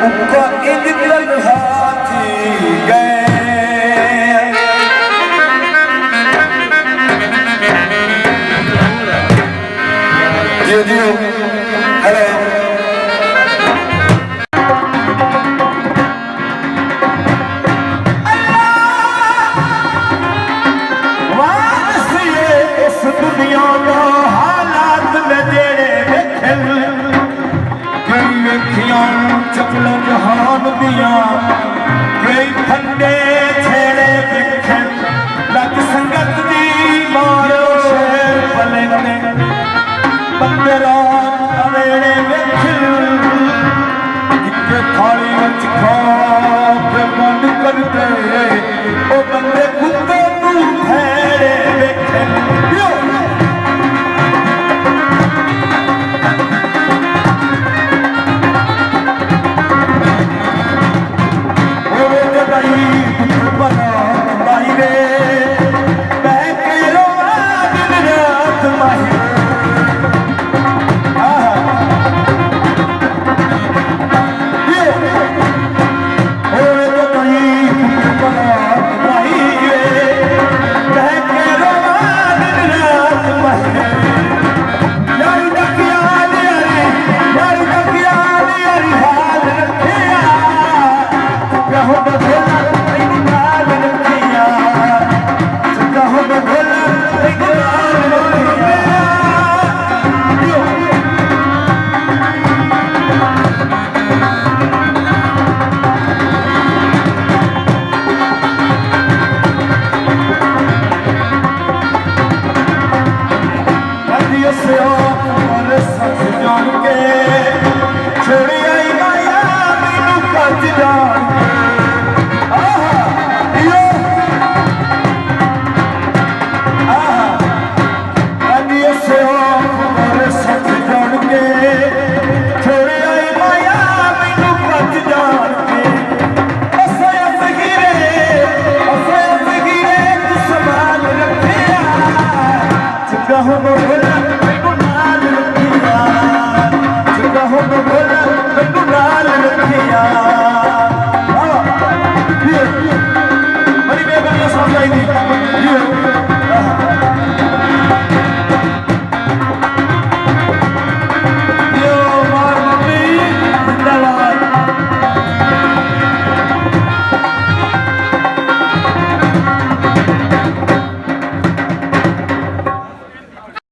उनका इंज तन्हा थी गए जियो जियो हेलो चपल जहान दिया कई फंडे छेड़े बिखन लग संगत दी मारो शेर पलने बंदरा अवेड़े बिखन एक थाली विच खा के बंद कर दे ओ बंदे कुत्ते तू फेड़े बिखन बड़ी बेगनिया समझ आई थी।